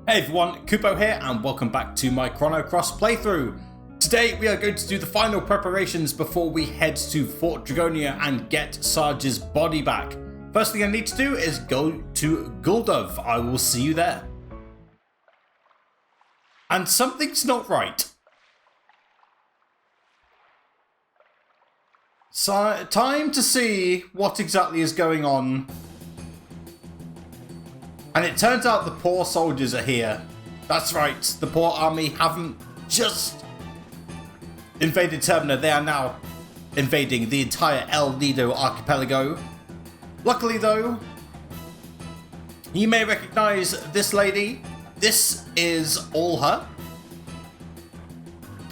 Hey everyone, Kupo here and welcome back to my Chrono Cross playthrough. Today we are going to do the final preparations before we head to Fort Dragonia and get Sarge's body back. First thing I need to do is go to Guldov. I will see you there. And something's not right. So, time to see what exactly is going on. And it turns out the poor soldiers are here. That's right, the poor army haven't just invaded Termina, they are now invading the entire El Nido archipelago. Luckily though, you may recognize this lady. This is Orlha.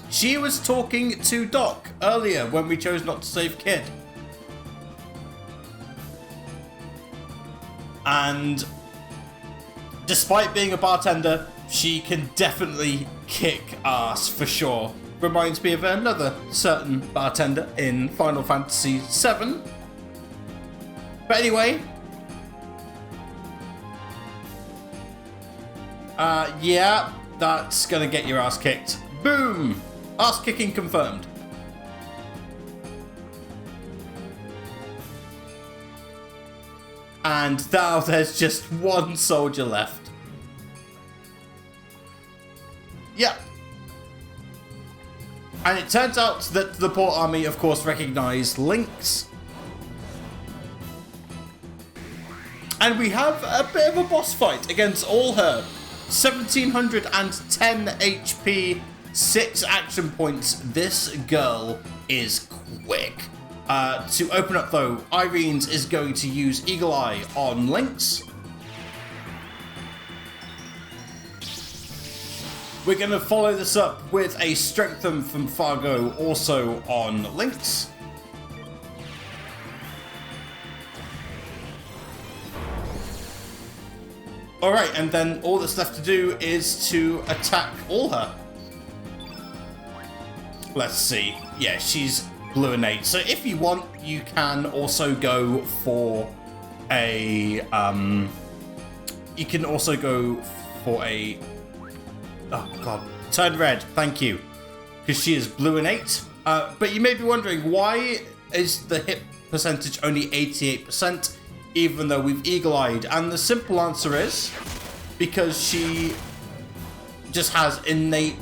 She was talking to Doc earlier when we chose not to save Kid. And despite being a bartender, she can definitely kick ass for sure. Reminds me of another certain bartender in Final Fantasy VII. But anyway, yeah, that's gonna get your ass kicked. Boom! Ass kicking confirmed. And now there's just one soldier left. Yep. And it turns out that the poor army, of course, recognize Lynx. And we have a bit of a boss fight against Orlha. 1710 HP, 6 action points. This girl is quick. To open up though, Irene's is going to use Eagle Eye on Lynx. We're going to follow this up with a Strengthen from Fargo also on Lynx. Alright, and then all that's left to do is to attack Orlha. Let's see. Yeah, she's blue and 8. So if you want, you can also go for a you can also go for a oh god, turn red, thank you. Because she is blue and 8. But you may be wondering, why is the hit percentage only 88% even though we've eagle-eyed? And the simple answer is because she just has innate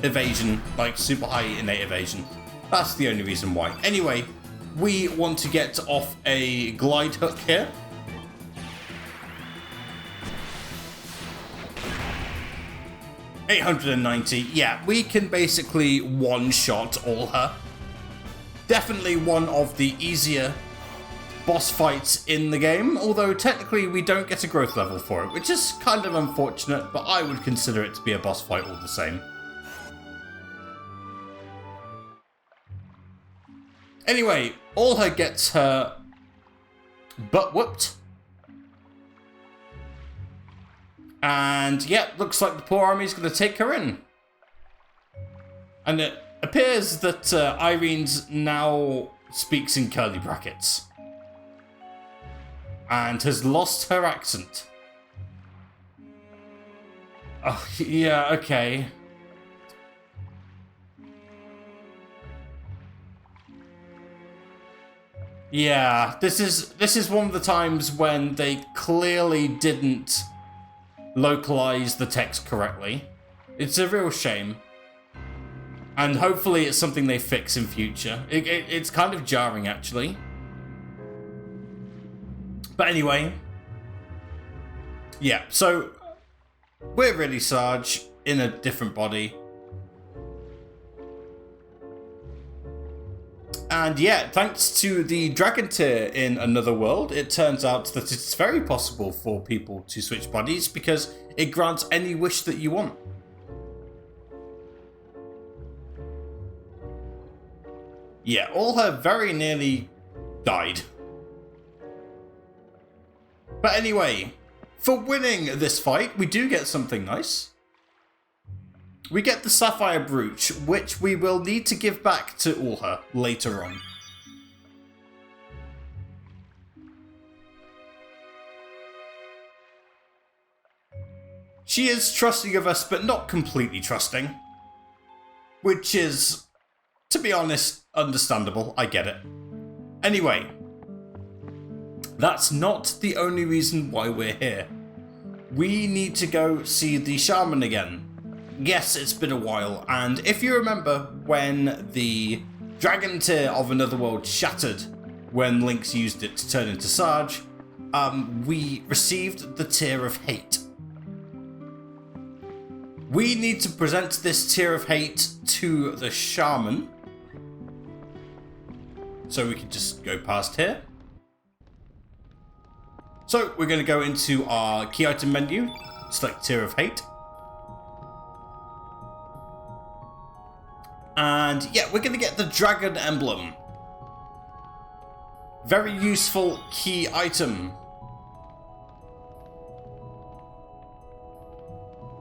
evasion, like super high innate evasion. That's the only reason why. Anyway, we want to get off a glide hook here. $890. Yeah, we can basically one-shot Orlha. Definitely one of the easier boss fights in the game, although technically we don't get a growth level for it, which is kind of unfortunate, but I would consider it to be a boss fight all the same. Anyway, Orlha gets her butt whooped. And yeah, looks like the poor army's going to take her in. And it appears that Irene's now speaks in curly brackets. And has lost her accent. Oh, yeah, okay. Yeah, this is one of the times when they clearly didn't localize the text correctly. It's a real shame. And hopefully it's something they fix in future. It's kind of jarring, actually. But anyway. Yeah, so we're really Sarge in a different body. And yeah, thanks to the Dragon Tier in Another World, it turns out that it's very possible for people to switch bodies because it grants any wish that you want. Yeah, Orlha very nearly died. But anyway, for winning this fight, we do get something nice. We get the Sapphire Brooch, which we will need to give back to Orlha later on. She is trusting of us, but not completely trusting. Which is, to be honest, understandable. I get it. Anyway, that's not the only reason why we're here. We need to go see the shaman again. Yes, it's been a while, and if you remember when the dragon tear of another world shattered when Lynx used it to turn into Sarge, we received the Tear of Hate. We need to present this Tear of Hate to the shaman. So we can just go past here. So we're going to go into our key item menu, select Tear of Hate. And yeah, we're going to get the Dragon Emblem. Very useful key item.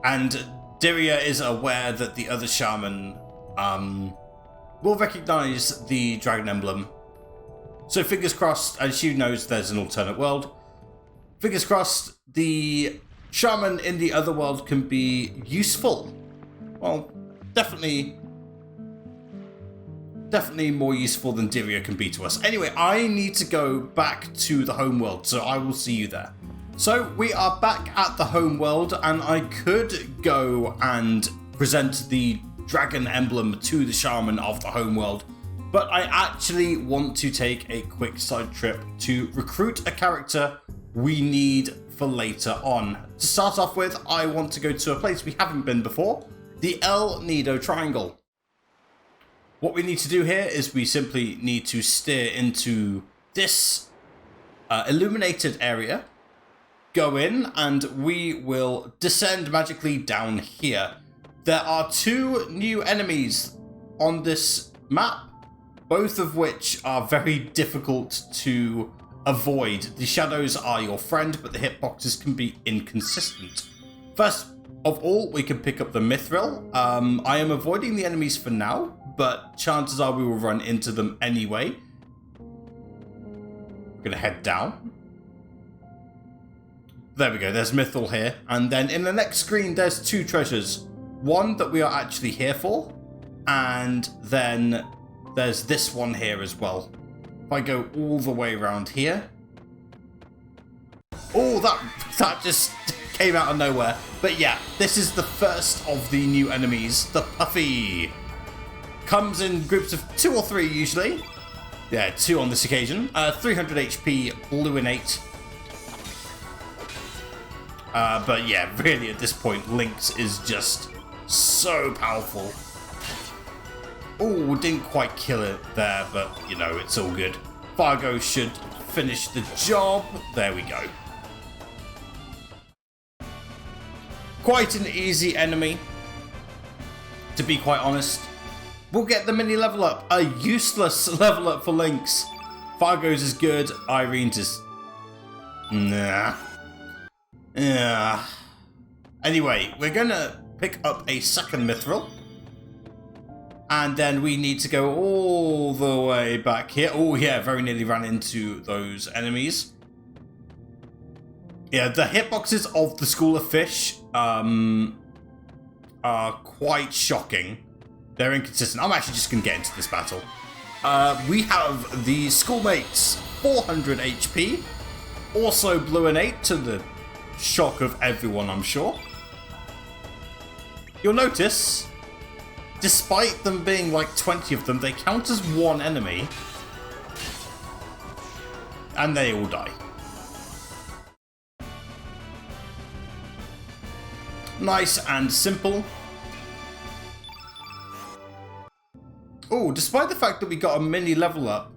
And Diria is aware that the other shaman will recognize the Dragon Emblem. So fingers crossed, and she knows there's an alternate world. Fingers crossed, the shaman in the other world can be useful. Well, definitely more useful than Diria can be to us. Anyway, I need to go back to the home world, so I will see you there. So we are back at the home world, and I could go and present the Dragon Emblem to the shaman of the home world, but I actually want to take a quick side trip to recruit a character we need for later on. To start off with, I want to go to a place we haven't been before, the El Nido Triangle. What we need to do here is we simply need to steer into this illuminated area, go in, and we will descend magically down here. There are 2 new enemies on this map, both of which are very difficult to avoid. The shadows are your friend, but the hitboxes can be inconsistent. First of all, we can pick up the Mithril. I am avoiding the enemies for now, but chances are we will run into them anyway. We're gonna head down. There we go, there's Mithril here. And then in the next screen, there's 2 treasures. One that we are actually here for, and then there's this one here as well. If I go all the way around here. Oh, that just came out of nowhere. But yeah, this is the first of the new enemies, the Puffy. Comes in groups of 2 or 3 usually. Yeah, 2 on this occasion. 300 HP, blue innate. But yeah, really at this point, Lynx is just so powerful. Oh, didn't quite kill it there, but you know, it's all good. Fargo should finish the job. There we go. Quite an easy enemy, to be quite honest. We'll get the mini level up. A useless level up for Lynx. Fargo's is good. Irene's is... nah. Yeah. Anyway, we're gonna pick up a second Mithril. And then we need to go all the way back here. Oh yeah, very nearly ran into those enemies. Yeah, the hitboxes of the School of Fish are quite shocking. They're inconsistent. I'm actually just going to get into this battle. We have the schoolmates, 400 HP. Also blue innate, to the shock of everyone, I'm sure. You'll notice, despite them being like 20 of them, they count as 1 enemy. And they all die. Nice and simple. Oh, despite the fact that we got a mini level up,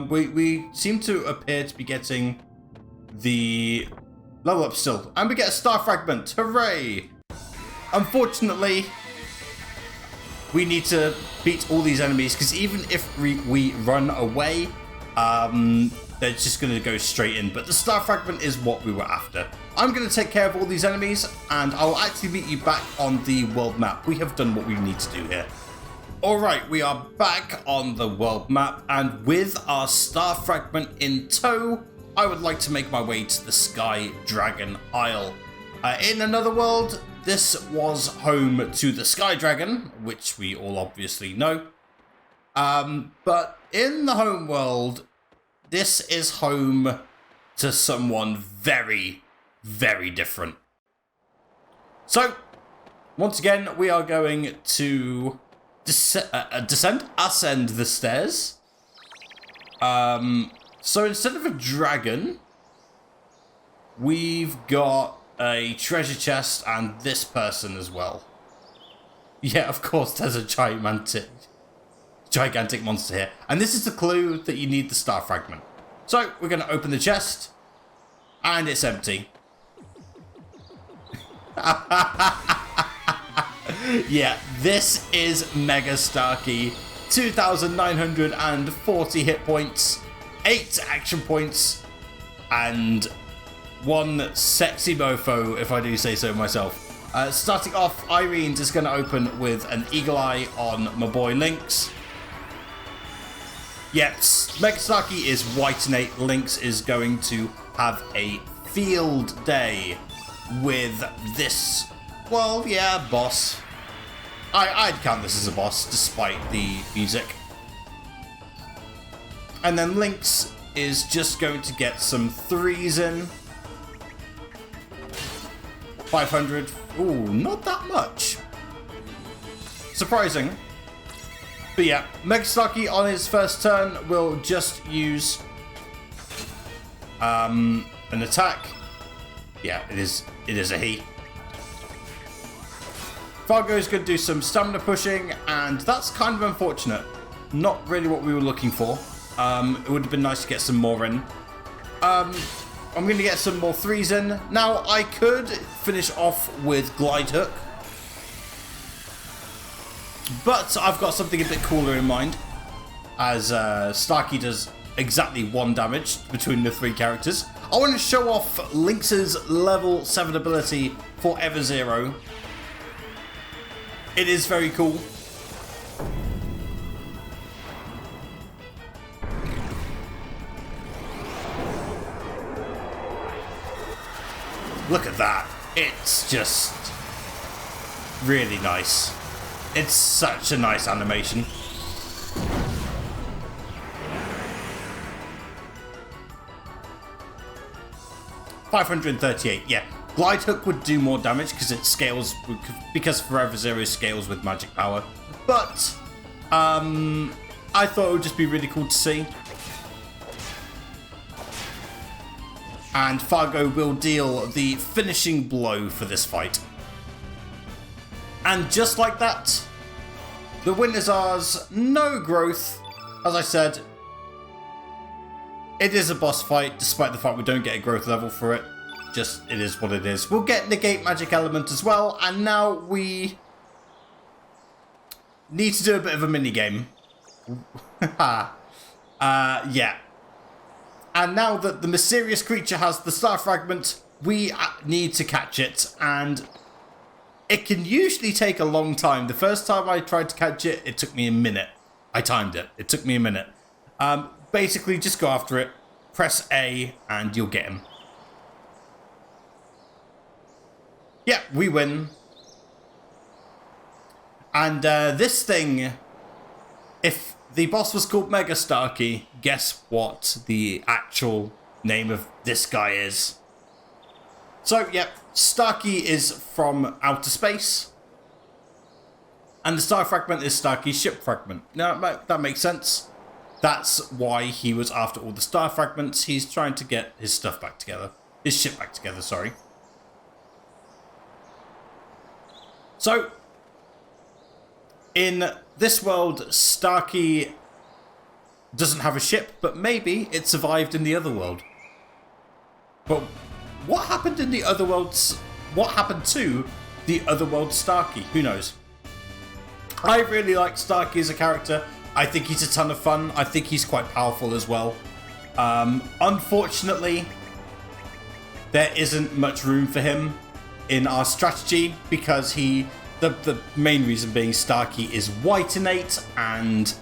we seem to appear to be getting the level up still. And we get a Star Fragment. Hooray! Unfortunately, we need to beat all these enemies, because even if we run away, they're just going to go straight in. But the Star Fragment is what we were after. I'm going to take care of all these enemies, and I'll actually meet you back on the world map. We have done what we need to do here. Alright, we are back on the world map, and with our Star Fragment in tow, I would like to make my way to the Sky Dragon Isle. In another world, this was home to the Sky Dragon, which we all obviously know. But in the home world, this is home to someone very, very different. So, once again, we are going to ascend the stairs. So instead of a dragon, we've got a treasure chest and this person as well. Yeah, of course, there's a gigantic monster here. And this is the clue that you need the Star Fragment. So, we're going to open the chest, and it's empty. Yeah, this is Mega Starky. 2,940 hit points, 8 action points, and 1 sexy mofo, if I do say so myself. Starting off, Irene's is going to open with an eagle eye on my boy Lynx. Yes, Mega Starky is white and 8. Lynx is going to have a field day with this, well, yeah, boss. I'd count this as a boss, despite the music. And then Lynx is just going to get some 3s in. 500. Ooh, not that much. Surprising. But yeah, Mega Starky on his first turn will just use an attack. Yeah, it is a he. Fargo's going to do some stamina pushing, and that's kind of unfortunate. Not really what we were looking for. It would have been nice to get some more in. I'm going to get some more 3s in. Now, I could finish off with Glide Hook, but I've got something a bit cooler in mind, as Starky does exactly 1 damage between the 3 characters. I want to show off Lynx's level 7 ability for Ever Zero. It is very cool. Look at that. It's just really nice. It's such a nice animation. .538, yeah. Glide Hook would do more damage because it scales, because Forever Zero scales with magic power. But I thought it would just be really cool to see. And Fargo will deal the finishing blow for this fight. And just like that, the win is ours. No growth. As I said, it is a boss fight, despite the fact we don't get a growth level for it. Just, it is what it is. We'll get Negate Magic Element as well, and now we need to do a bit of a mini-game. Yeah. And now that the mysterious creature has the Star Fragment, we need to catch it, and it can usually take a long time. The first time I tried to catch it, it took me a minute. I timed it. It took me a minute. Basically, just go after it, press A, and you'll get him. Yeah, we win. And this thing, if the boss was called Mega Starky, guess what the actual name of this guy is? So, yeah, Starky is from outer space. And the Star Fragment is Starky's ship fragment. Now, that makes sense. That's why he was after all the Star Fragments. He's trying to get his stuff back together. His ship back together, sorry. So, in this world, Starky doesn't have a ship, but maybe it survived in the other world. But what happened in the other worlds? What happened to the other world Starky? Who knows? I really like Starky as a character. I think he's a ton of fun. I think he's quite powerful as well. Unfortunately, there isn't much room for him in our strategy because the main reason being Starky is white innate, and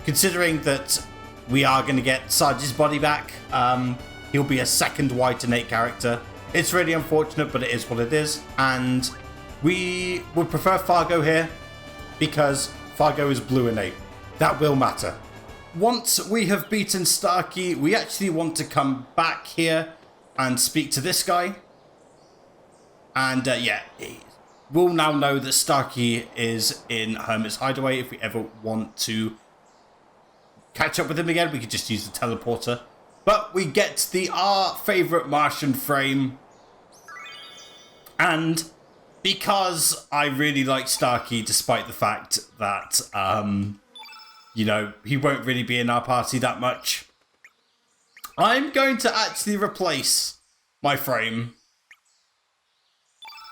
considering that we are going to get Sarge's body back, he'll be a second white innate character. It's really unfortunate, but it is what it is, and We would prefer Fargo here because Fargo is blue innate. That will matter. Once we have beaten Starky, we actually want to come back here and speak to this guy. And yeah, we'll now know that Starky is in Hermit's Hideaway. If we ever want to catch up with him again, we could just use the teleporter. But we get the Our Favourite Martian frame. And because I really like Starky, despite the fact that, you know, he won't really be in our party that much, I'm going to actually replace my frame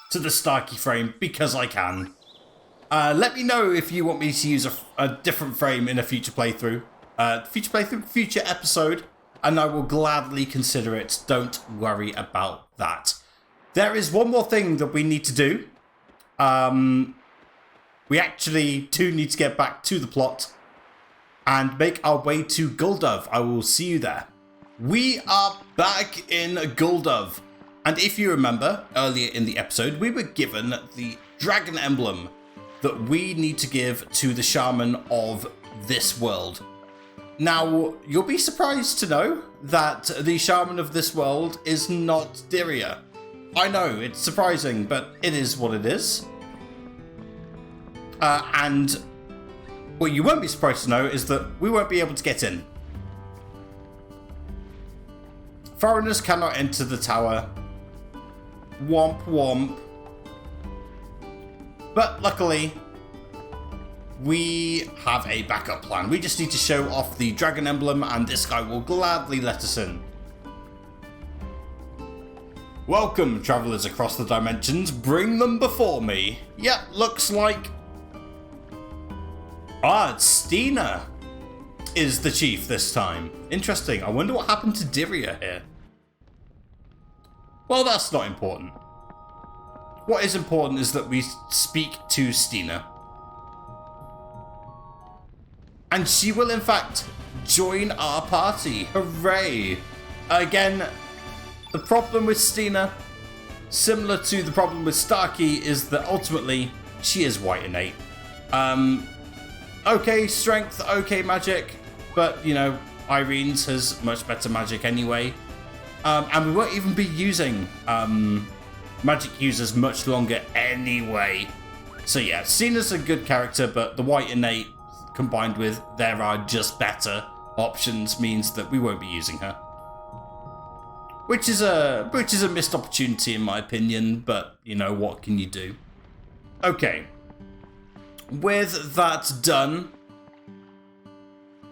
to the Starky frame because I can. Let me know if you want me to use a different frame in a future playthrough. Future episode, and I will gladly consider it. Don't worry about that. There is one more thing that we need to do. We actually do need to get back to the plot and make our way to Guldove. I will see you there. We are back in Guldove. And if you remember, earlier in the episode, we were given the dragon emblem that we need to give to the shaman of this world. Now, you'll be surprised to know that the shaman of this world is not Dirya. I know, it's surprising, but it is what it is. And what you won't be surprised to know is that we won't be able to get in. Foreigners cannot enter the tower. Womp womp. But luckily, we have a backup plan. We just need to show off the dragon emblem and this guy will gladly let us in. Welcome, travelers across the dimensions. Bring them before me. Yep, looks like... it's Steena is the chief this time. Interesting. I wonder what happened to Dirya here. Well, that's not important. What is important is that we speak to Steena. And she will, in fact, join our party. Hooray! Again, the problem with Steena, similar to the problem with Starky, is that ultimately, she is white innate. Okay strength, okay magic, but, you know, Irene's has much better magic anyway. And we won't even be using magic users much longer anyway. So yeah, Steena's a good character, but the white innate combined with there are just better options means that we won't be using her. Which is a missed opportunity in my opinion, but you know, what can you do? Okay. With that done,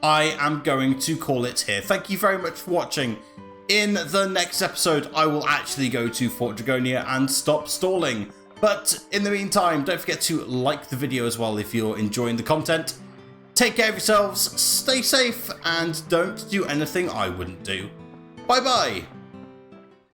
I am going to call it here. Thank you very much for watching. In the next episode, I will actually go to Fort Dragonia and stop stalling. But in the meantime, don't forget to like the video as well if you're enjoying the content. Take care of yourselves, stay safe, and don't do anything I wouldn't do. Bye bye!